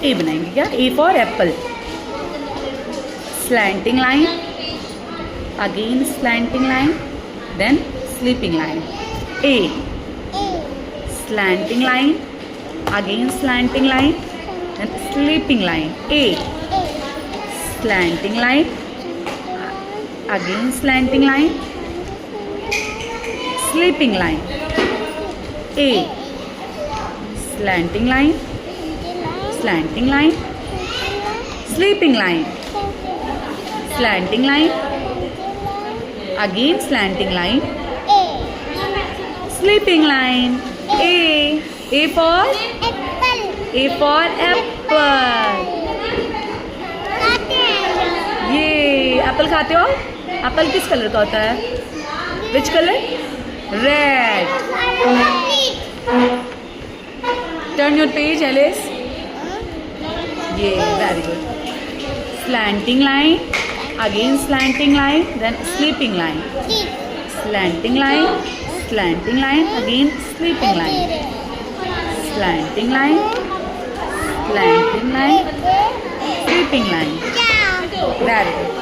ए बनाएंगे क्या? A for Apple. Slanting line, again slanting line, then sleeping line. A. Slanting line, again slanting line, then sleeping line. A. Slanting line, again slanting line, sleeping line. A. Slanting line, slanting line, sleeping line. Slanting line, again slanting line, sleeping line. A. A for apple. A for apple. ये apple खाते हो? Apple किस colour का होता है? Which colour? Red. Turn your page Alice. ये very good. Slanting line, again slanting line, then sleeping line. Slanting line, slanting line, again sleeping line. Slanting line, slanting line, sleeping line. Very good.